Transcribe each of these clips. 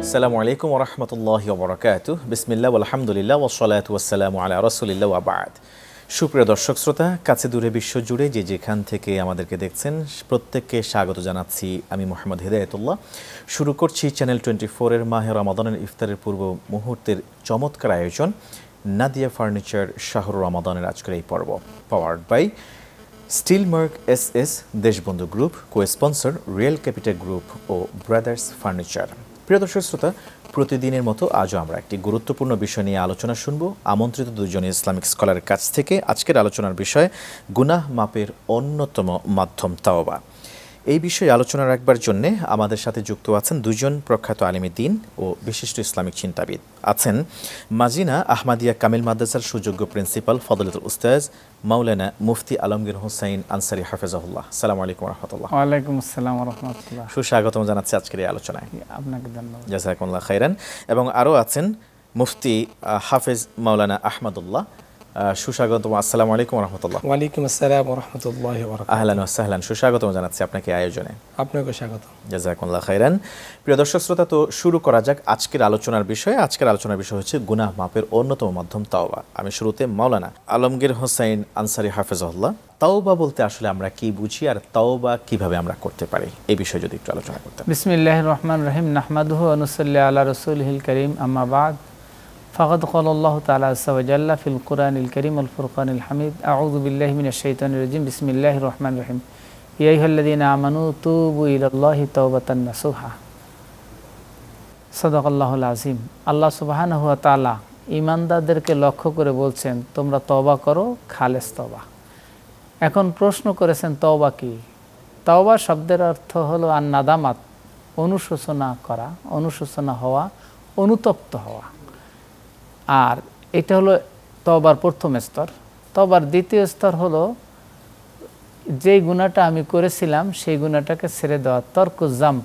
আসসালামু আলাইকুম ওয়া রাহমাতুল্লাহি ওয়া বারাকাতুহু বিসমিল্লাহ ওয়ালহামদুলিল্লাহ ওয়াসসালাতু ওয়াসসালামু আলা রাসূলিল্লাহ ওয়া বা'দ। সুপ্রিয় দর্শক শ্রোতা, কাছে দূরে বিশ্বজুড়ে যে যেখান থেকে আমাদেরকে দেখছেন প্রত্যেককে স্বাগত জানাচ্ছি। আমি মোহাম্মদ হিদায়াতুল্লাহ। শুরু করছি চ্যানেল 24 এর মাহে রমাদানের ইফতারের পূর্ব মুহূর্তের চমৎকার আয়োজন নাদিয়া ফার্নিচার শাহরুর রমাদানের আজকের এই পর্ব, powered by Steelmark SS, Deshbandhu group, co sponsor real capital group ও ব্রাদার্স ফার্নিচার। প্রিয় দর্শক শ্রোতা, প্রতিদিনের মতো আজও আমরা একটি গুরুত্বপূর্ণ বিষয় নিয়ে আলোচনা শুনব আমন্ত্রিত দুজন ইসলামিক স্কলারের কাছ থেকে। আজকের আলোচনার বিষয় গুনাহ মাপের অন্যতম মাধ্যম তাওবা। এই বিষয়ে আলোচনা রাখবার জন্য আমাদের সাথে যুক্ত আছেন দুজন প্রখ্যাত আলেমে দ্বীন ও বিশিষ্ট ইসলামিক চিন্তাবিদ। আছেন মাজিনা আহমাদিয়া কামিল মাদ্রাসার সুযোগ্য প্রিন্সিপাল ফজলতুল উস্তাজ মাওলানা মুফতি আলমগীর হোসাইন আনসারী হাফেজাহুল্লাহ। আসসালামু আলাইকুম ওয়া রাহমাতুল্লাহ। ওয়া আলাইকুম আসসালাম ওয়া রাহমাতুল্লাহ। সুস্বাগতম জানাচ্ছি আজকের এই আলোচনায়। আপনাকে ধন্যবাদ। জাযাকুমুল্লাহ খাইরান। এবং আরও আছেন মুফতি হাফেজ মাওলানা আহমদুল্লাহ। সুস্বাগতম। আসসালামু আলাইকুম ওয়া রাহমাতুল্লাহ। ওয়া আলাইকুম আসসালাম ওয়া রাহমাতুল্লাহি ওয়া বারাকাতুহু। আহলান ওয়া সাহলান। সুস্বাগতম জানাচ্ছি আপনাকে আয়োজনে। আপনাকে স্বাগত। জাযাকুমুল্লাহ খাইরান। প্রিয় দর্শক শ্রোতা, তো শুরু করা যাক আজকের আলোচনার বিষয়। আজকের আলোচনার বিষয় হচ্ছে গুনাহ মাপের অন্যতম মাধ্যম তাওবা। আমি শুরুতে মাওলানা আলমগীর হোসাইন আনসারী হাফেজাহুল্লাহ, তাওবা বলতে আসলে আমরা কি বুঝি আর তাওবা কিভাবে আমরা করতে পারি, এই বিষয়ে যদি একটু আলোচনা করতেন। বিসমিল্লাহির রহমানির রহিম। নাহমাদুহু ওয়া নুসাল্লি আলা রাসূলিহিল কারীম, আম্মা বা'দ। ফাকাদ ক্বালাল্লাহু তাআলা আযজা ওয়া জাল্লা ফিল কুরআনিল কারীম ওয়াল ফুরকানিল হামিদ। আউযু বিল্লাহি মিনাশ শাইতানির রাজীম। বিসমিল্লাহির রহমানির রহিম। ইয়া আইয়ুহাল্লাযীনা আমানু তুবু ইলাল্লাহি তাওবাতান নাসুহা। সাদাকাল্লাহুল আযীম। আল্লাহ সুবহানাহু ওয়া তাআলা ঈমানদারদেরকে লক্ষ্য করে বলছেন, তোমরা তওবা করো, খালেস তওবা। এখন প্রশ্ন করেছেন তওবা কি? তওবা শব্দের অর্থ হলো আন-নাদামাত, অনুশোচনা করা, অনুশোচনা হওয়া, অনুতপ্ত হওয়া। আর এটা হলো তওবার প্রথম স্তর। তওবার দ্বিতীয় স্তর হলো যেই গুনাহটা আমি করেছিলাম সেই গুনাহটাকে ছেড়ে দেওয়া, তরকু জাম্ব,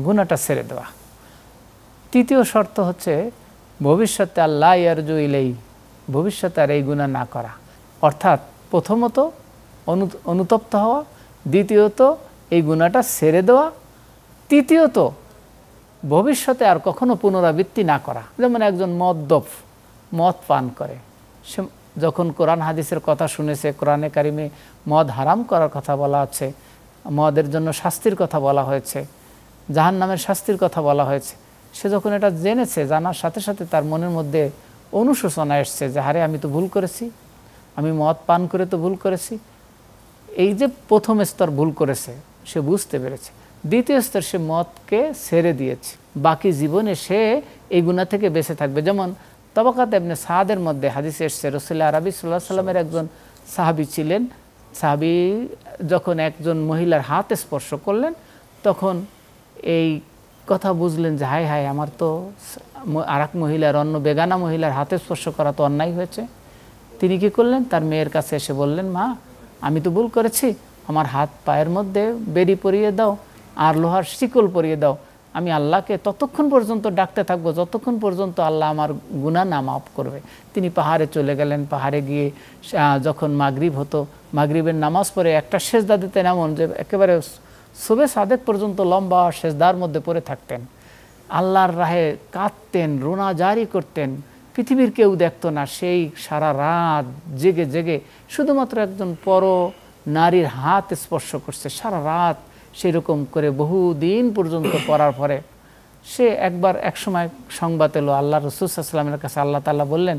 গুনাহটা ছেড়ে দেওয়া। তৃতীয় শর্ত হচ্ছে ভবিষ্যতে আল্লাহ ইয়ারজু ইলাই, ভবিষ্যতে আর এই গুনাহ না করা। অর্থাৎ প্রথমত অনুতপ্ত হওয়া, দ্বিতীয়ত এই গুনাহটা ছেড়ে দেওয়া, তৃতীয়ত ভবিষ্যতে আর কখনো পুনরাবৃত্তি না করা। যেমন একজন মদ পান করে, সে যখন কোরআন হাদিসের কথা শুনেছে, কোরআনে কারিমে মদ হারাম করার কথা বলা আছে, মদের জন্য শাস্তির কথা বলা হয়েছে, জাহান্নামের শাস্তির কথা বলা হয়েছে, সে যখন এটা জেনেছে, জানার সাথে সাথে তার মনের মধ্যে অনুশোচনা এসছে যে হারে আমি তো ভুল করেছি, আমি মদ পান করে তো ভুল করেছি। এই যে প্রথম স্তর ভুল করেছে, সে বুঝতে পেরেছে। দ্বিতীয় স্তর, সে মদকে ছেড়ে দিয়েছে, বাকি জীবনে সে এই গুনাহ থেকে বেঁচে থাকবে। যেমন তাবাকাত ইবনে সাদের মধ্যে হাদিসে এসেছে, রাসূলুল্লাহ আরবি সাল্লাল্লাহু আলাইহি সাল্লামের একজন সাহাবী ছিলেন। সাহাবী যখন একজন মহিলার হাত স্পর্শ করলেন, তখন এই কথা বুঝলেন যে হায় হায়, আমার তো আর এক মহিলার, অন্য বেগানা মহিলার হাতে স্পর্শ করা তো অন্যায় হয়েছে। তিনি কি করলেন? তার মেয়ের কাছে এসে বললেন, মা, আমি তো ভুল করেছি, আমার হাত পায়ের মধ্যে বেড়ি পরিয়ে দাও আর লোহার শিকল পরিয়ে দাও। আমি আল্লাহকে ততক্ষণ পর্যন্ত ডাকতে থাকবো যতক্ষণ পর্যন্ত আল্লাহ আমার গুনাহ না মাফ করবে। তিনি পাহাড়ে চলে গেলেন। পাহাড়ে গিয়ে যখন মাগরিব হতো, মাগরিবের নামাজ পড়ে একটা সেজদা দিতেন, এমন যে একেবারে সুবে সাদেক পর্যন্ত লম্বা সেজদার মধ্যে পড়ে থাকতেন। আল্লাহর রাহে কাঁদতেন, রোনা জারি করতেন। পৃথিবীর কেউ দেখতো না। সেই সারা রাত জেগে জেগে শুধুমাত্র একজন পর নারীর হাত স্পর্শ করছে, সারা রাত সেরকম করে বহুদিন পর্যন্ত পড়ার পরে সে এক সময় সংবাদ এলো আল্লাহ রসুল সাল্লাল্লাহু আলাইহি ওয়াসাল্লামের কাছে। আল্লাহ তাআলা বললেন,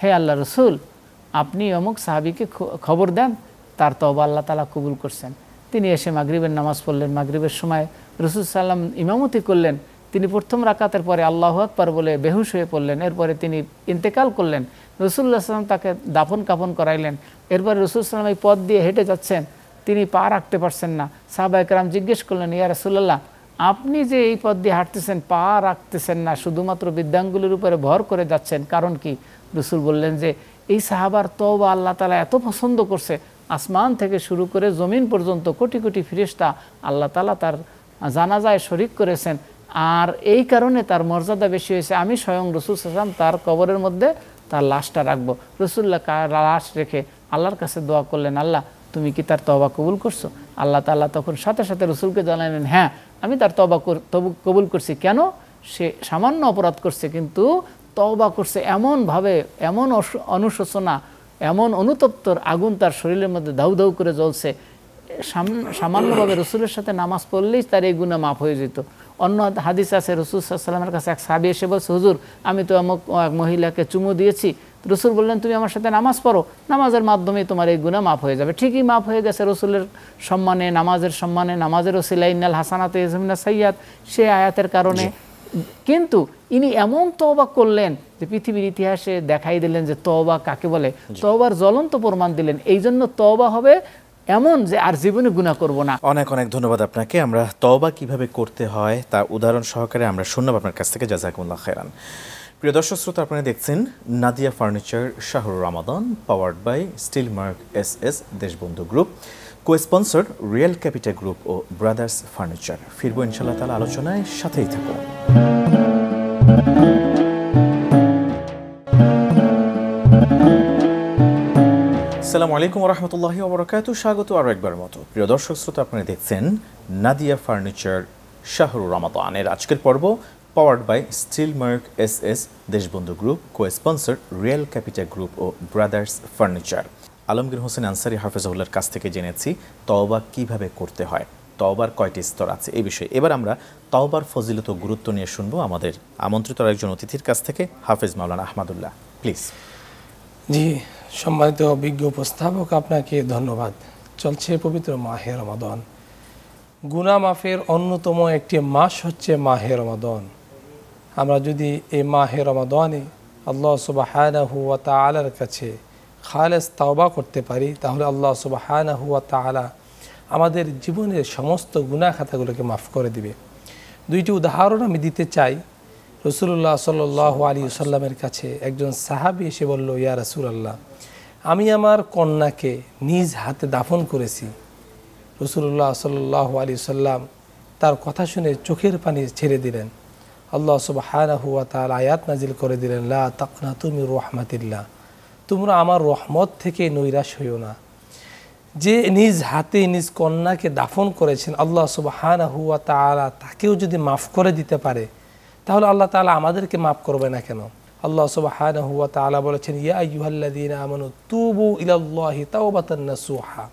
হে আল্লাহ রসুল, আপনি অমুক সাহাবীকে খবর দেন, তার তওবা আল্লাহ তাআলা কবুল করছেন। তিনি এসে মাগরিবের নামাজ পড়লেন। মাগরিবের সময় রসুল সাল্লাম ইমামতি করলেন। তিনি প্রথম রাকাতের পরে আল্লাহু আকবার বলে বেহুশ হয়ে পড়লেন। এরপরে তিনি ইন্তেকাল করলেন। রাসূলুল্লাহ সাল্লাল্লাহু আলাইহি ওয়াসাল্লাম তাকে দাফন কাফন করাইলেন। এরপরে রাসূল সাল্লাল্লাহু আলাইহি ওয়াসাল্লাম এই পথ দিয়ে হেঁটে যাচ্ছেন, তিনি পা রাখতে পারছেন না। সাহাবায়ে কেরাম জিজ্ঞেস করলেন, ইয়া রাসূলুল্লাহ, আপনি যে এই পথ দিয়ে হাঁটতেছেন, পা রাখতেছেন না, শুধুমাত্র বৃদ্ধাঙ্গুলির উপরে ভর করে যাচ্ছেন, কারণ কি? রাসূল বললেন যে এই সাহাবার তওবা আল্লাহ তাআলা এত পছন্দ করছে, আসমান থেকে শুরু করে জমিন পর্যন্ত কোটি কোটি ফেরেশতা আল্লাহ তাআলা তার জানাজায় শরীক করেছেন, আর এই কারণে তার মর্যাদা বেশি হয়েছে। আমি স্বয়ং রাসূল সাল্লাল্লাহু আলাইহি ওয়াসাল্লাম তার কবরের মধ্যে তার লাশটা রাখবো। রাসূলুল্লাহ লাশ রেখে আল্লাহর কাছে দোয়া করলেন, আল্লাহ তুমি কি তার তওবা কবুল করছো? আল্লাহ তাআলা তখন সাথে সাথে রাসূলকে জানালেন, হ্যাঁ, আমি তার তওবা কবুল করছি। কেন? সে সামান্য অপরাধ করছে কিন্তু তওবা করছে এমনভাবে, এমন অনুশোচনা, এমন অনুতপ্তর আগুন তার শরীরের মধ্যে দাউ দাউ করে জ্বলছে, সামান্যভাবে রসুলের সাথে নামাজ পড়লেই তার এই গুনাহ মাফ হয়ে যেত। অন্য হাদিস আছে, রসুল সাল্লাল্লাহু আলাইহি ওয়াসাল্লামের কাছে এক সাহাবী এসে বলছে, হুজুর আমি তো এক মহিলাকে চুমু দিয়েছি। রসুল বললেন তুমি আমার সাথে নামাজ পড়ো, নামাজের মাধ্যমে তোমার এই গুনাহ মাফ হয়ে যাবে। ঠিকই মাফ হয়ে গেছে রসুলের সম্মানে, নামাজের সম্মানে, নামাজের ওসিলায় ইন্নাল হাসানাতে ইয়াজহাবুন সাইয়্যাত, সে আয়াতের কারণে। কিন্তু ইনি এমন তওবা করলেন যে পৃথিবীর ইতিহাসে দেখাই দিলেন যে তওবা কাকে বলে, তওবার জ্বলন্ত প্রমাণ দিলেন। এই জন্য তওবা হবে এমন যে আর জীবনে গুনাহ করব না। অনেক অনেক ধন্যবাদ আপনাকে। আমরা তওবা কিভাবে করতে হয় তা উদাহরণ সহকারে আমরা শুনলাম আপনার কাছ থেকে। জাযাকুমুল্লাহ খায়রান। প্রিয় দর্শক শ্রোতা, আপনারা দেখছেন নাদিয়া ফার্নিচার শাহরুর রমাদান, powered by steel mark SS Deshbandhu group, cosponsored real capital group ও ব্রাদার্স ফার্নিচার। ফিরবো ইনশাআল্লাহ তাআলা আলোচনায়, সাথেই থাকুন। আসসালামু আলাইকুম ওয়া রাহমাতুল্লাহি ওয়া বারাকাতুহু। স্বাগত আরও একবার মতো। প্রিয় দর্শক শ্রোতা, আপনারা দেখছেন নাদিয়া ফার্নিচার শাহরুর রমাদানের আজকের পর্ব, powered by steel mark SS Deshbandhu group, cosponsored real capital group ও ব্রাদার্স ফার্নিচার। আলমগীর হোসেন আনসারী হাফেজাহুল্লাহর কাছ থেকে জেনেছি তওবা কিভাবে করতে হয়, তওবার কয়টি স্তর আছে এই বিষয়ে। এবার আমরা তওবার ফজিলত ও গুরুত্ব নিয়ে শুনবো আমাদের আমন্ত্রিত একজন অতিথির কাছ থেকে, হাফেজ মাওলানা আহমদুল্লাহ, প্লিজ। জি, সম্মানিত বিজ্ঞ উপস্থাপক, আপনাকে ধন্যবাদ। চলছে পবিত্র মাহে রমাদান। গুনাহ মাফের অন্যতম একটি মাস হচ্ছে মাহে রমাদান। আমরা যদি এই মাহে রমাদানে আল্লাহ সুবহানাহু ওয়া তাআলার কাছে খালেস তাওবা করতে পারি, তাহলে আল্লাহ সুবহানাহু ওয়া তাআলা আমাদের জীবনের সমস্ত গুনাহ খাতাগুলোকে মাফ করে দিবে। দুইটি উদাহরণ আমি দিতে চাই। রাসূলুল্লাহ সাল্লাল্লাহু আলাইহি ওয়াসাল্লামের কাছে একজন সাহাবী এসে বলল, ইয়া রাসূলুল্লাহ, আমি আমার কন্যাকে নিজ হাতে দাফন করেছি। রাসূলুল্লাহ সাল্লাল্লাহু আলাইহি ওয়াসাল্লাম তার কথা শুনে চোখের পানি ছেড়ে দিলেন। আল্লাহ সুবহানাহু ওয়া তাআলা আয়াত নাজিল করে দিলেন, লা তাকনাতু মির রাহমাতিল্লাহ, তোমরা আমার রহমত থেকে নৈরাশ হইও না। যে নিজ হাতে নিজ কন্যাকে দাফন করেছেন, আল্লাহ সুবহানাহু ওয়া তাআলা তাকেও যদি মাফ করে দিতে পারে, তাহলে আল্লাহ তাআলা আমাদেরকে মাফ করবে না কেন? আল্লাহ সুবহানাহু ওয়া তাআলা বলেছেন, ইয়া আইয়ুহাল্লাযীনা আমানু তুবু ইলাল্লাহি তাওবাতান নাসুহা।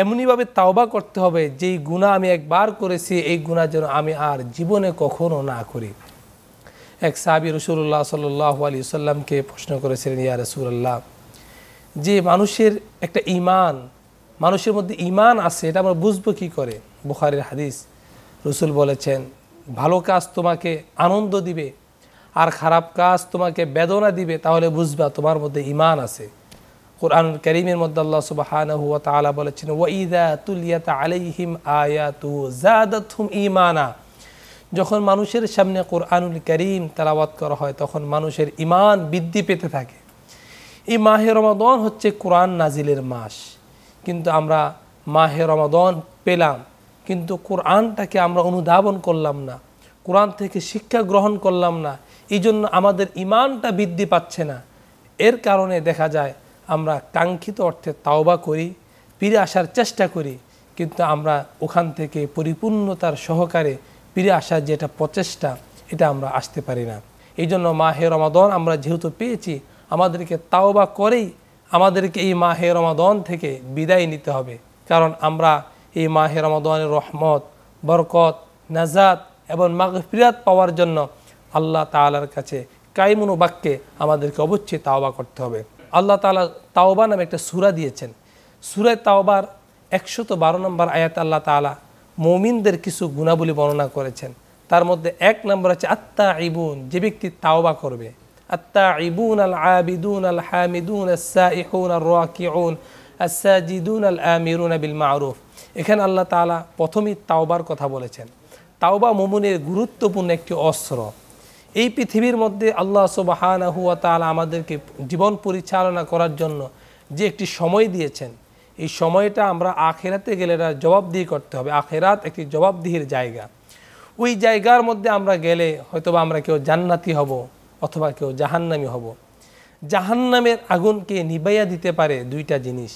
এমনিভাবে তাওবা করতে হবে, যেই গুনাহ আমি একবার করেছি এই গুনাহ যেন আমি আর জীবনে কখনো না করি। এক সাহাবী রাসূলুল্লাহ সাল্লাল্লাহু আলাইহি ওয়াসাল্লামকে প্রশ্ন করেছিলেন, ইয়া রাসূলুল্লাহ, যে মানুষের একটা ঈমান, মানুষের মধ্যে ঈমান আছে, এটা আমরা বুঝবো কি করে? বুখারীর হাদিস। রাসূল বলেছেন, ভালো কাজ তোমাকে আনন্দ দিবে আর খারাপ কাজ তোমাকে বেদনা দিবে, তাহলে বুঝবা তোমার মধ্যে ঈমান আছে। কুরআনুল কারীমের মধ্যে আল্লাহ সুবহানাহু ওয়া তাআলা বলেছেন, ওয়া ইযা তুলিয়াত আলাইহিম আয়াতুহু যাদাতহুম ঈমানা। যখন মানুষের সামনে কুরআনুল কারীম তেলাওয়াত করা হয়, তখন মানুষের ঈমান বৃদ্ধি পেতে থাকে। এই মাহে রমাদান হচ্ছে কোরআন নাজিলের মাস, কিন্তু আমরা মাহে রমাদান পেলাম, কিন্তু কোরআনটাকে আমরা অনুধাবন করলাম না, কোরআন থেকে শিক্ষা গ্রহণ করলাম না। এই জন্য আমাদের ঈমানটা বৃদ্ধি পাচ্ছে না। এর কারণে দেখা যায় আমরা কাঙ্ক্ষিত অর্থে তাওবা করি, ফিরে আসার চেষ্টা করি, কিন্তু আমরা ওখান থেকে পরিপূর্ণতার সহকারে ফিরে আসার যেটা প্রচেষ্টা, এটা আমরা আসতে পারি না। এই জন্য মাহে রমাদান আমরা যেহেতু পেয়েছি, আমাদেরকে তাওবা করেই আমাদেরকে এই মাহে রমাদান থেকে বিদায় নিতে হবে। কারণ আমরা এই মাহে রমাদানের রহমত, বরকত, নাজাত এবং মাগফিরাত পাওয়ার জন্য আল্লাহ তাআলার কাছে কায়মুন বাক্যে আমাদেরকে অবশ্যই তাওবা করতে হবে। আল্লাহ তাআলা তাওবা নামে একটা সূরা দিয়েছেন। সূরা তাওবার 112 নম্বর আয়াত আল্লাহ তাআলা মুমিনদের কিছু গুণাবলী বর্ণনা করেছেন। তার মধ্যে 1 নম্বর হচ্ছে আত্তাইবুন, যে ব্যক্তি তাওবা করবে। আত্তাইবুন আল আবিদুন আল হামিদুন আস-সাইহুন আর রাকিউন আস-সাজিদুন আল আমিরুন বিল মা'রুফ। এখানে আল্লাহ তাআলা প্রথমেই তাওবার কথা বলেছেন। তাওবা মুমিনের গুরুত্বপূর্ণ একটি অস্ত্র। এই পৃথিবীর মধ্যে আল্লাহ সুবহানাহু ওয়া তাআলা আমাদেরকে জীবন পরিচালনা করার জন্য যে একটি সময় দিয়েছেন, এই সময়টা আমরা আখিরাতে গেলে জবাবদিহি করতে হবে। আখিরাত একটি জবাবদিহির জায়গা। ওই জায়গার মধ্যে আমরা গেলে হয়তোবা আমরা কেউ জান্নাতি হব অথবা কেউ জাহান্নামী হব। জাহান্নামের আগুনকে নিভাইয়া দিতে পারে দুইটা জিনিস।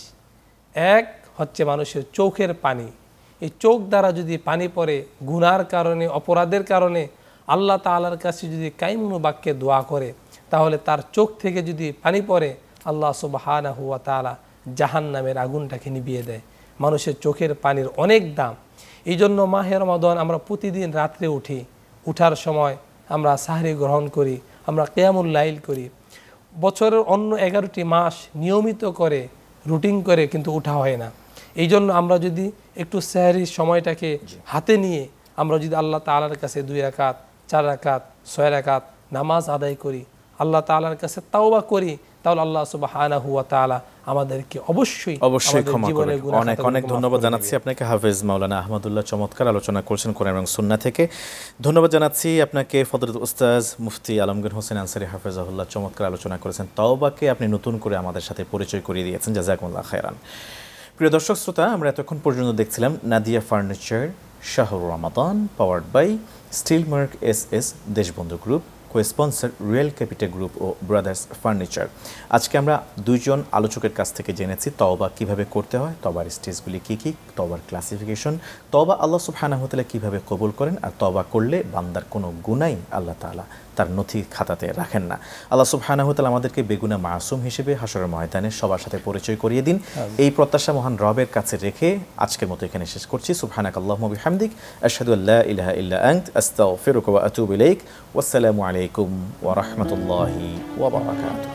এক হচ্ছে মানুষের চোখের পানি। এই চোখ দ্বারা যদি পানি পড়ে, গুনার কারণে, অপরাধের কারণে আল্লাহ তাআলার কাছে যদি কাইমুন বাক্যে দোয়া করে, তাহলে তার চোখ থেকে যদি পানি পড়ে, আল্লাহ সুবহানাহু ওয়া তাআলা জাহান্নামের আগুনটাকে নিভিয়ে দেয়। মানুষের চোখের পানির অনেক দাম। এই জন্য মাহে রমাদান আমরা প্রতিদিন রাত্রে উঠি, উঠার সময় আমরা সাহরি গ্রহণ করি, আমরা কিয়ামুল লাইল করি। বছরের অন্য 11টি মাস নিয়মিত করে রুটিন করে কিন্তু উঠা হয় না। এই জন্য আমরা যদি একটু সাহরির সময়টাকে হাতে নিয়ে আমরা যদি আল্লাহ তাআলার কাছে 2 রাকাত, 4 রাকাত, 6 রাকাত নামাজ আদায় করি, আল্লাহ তাআলার কাছে তাওবা করি, তাহলে আল্লাহ সুবহানাহু ওয়া তাআলা আমাদেরকে অবশ্যই ক্ষমা করবেন। অনেক অনেক ধন্যবাদ জানাচ্ছি আপনাকে হাফেজ মাওলানা আহমদুল্লাহ, চমৎকার আলোচনা করছেন কোরআন এবং সুন্নাহ থেকে। ধন্যবাদ জানাচ্ছি আপনাকে ফজলত উস্তাজ মুফতি আলমগীর হোসেন আনসারী হাফেজাহুল্লাহ, চমৎকার আলোচনা করেছেন। তওবাকে আপনি নতুন করে আমাদের সাথে পরিচয় করিয়ে দিয়েছেন, জাযাকুমুল্লাহ খায়রান। প্রিয় দর্শক শ্রোতা, আমরা এতক্ষণ পর্যন্ত দেখছিলাম নাদিয়া ফার্নিচার শাহরুর রমাদান, powered by steel mark S Deshbandhu group, cosponsor royal capital group ও ব্রাদার্স ফার্নিচার। আজকে আমরা 2 জন আলোচকের কাছ থেকে জেনেছি তওবা কিভাবে করতে হয়, তওবার স্টেজগুলি কী কী, তওবার ক্লাসিফিকেশন, তওবা আল্লাহ সুবহানাহু ওয়া তাআলা কীভাবে কবুল করেন, আর তওবা করলে বান্দার কোনো গুনাহ আল্লাহ তাআলা তার নথি খাতাতে রাখেন না। আল্লাহ সুবহানাহু ওয়া তাআলা আমাদেরকে বেগুনা মাসুম হিসেবে হাশরের ময়দানে সবার সাথে পরিচয় করিয়ে দিন। এই প্রত্যাশা মহান রবের কাছে রেখে আজকের মতো এখানে শেষ করছি। সুবহানাকাল্লাহুম্মা ওয়া বিহামদিক, আশহাদু আল্লা ইলাহা ইল্লা আনত, আস্তাগফিরুকা ওয়া আতুবু ইলাইক। ওয়াসসালামু আলাইকুম ওয়া রাহমাতুল্লাহি ওয়া বারাকাতুহু।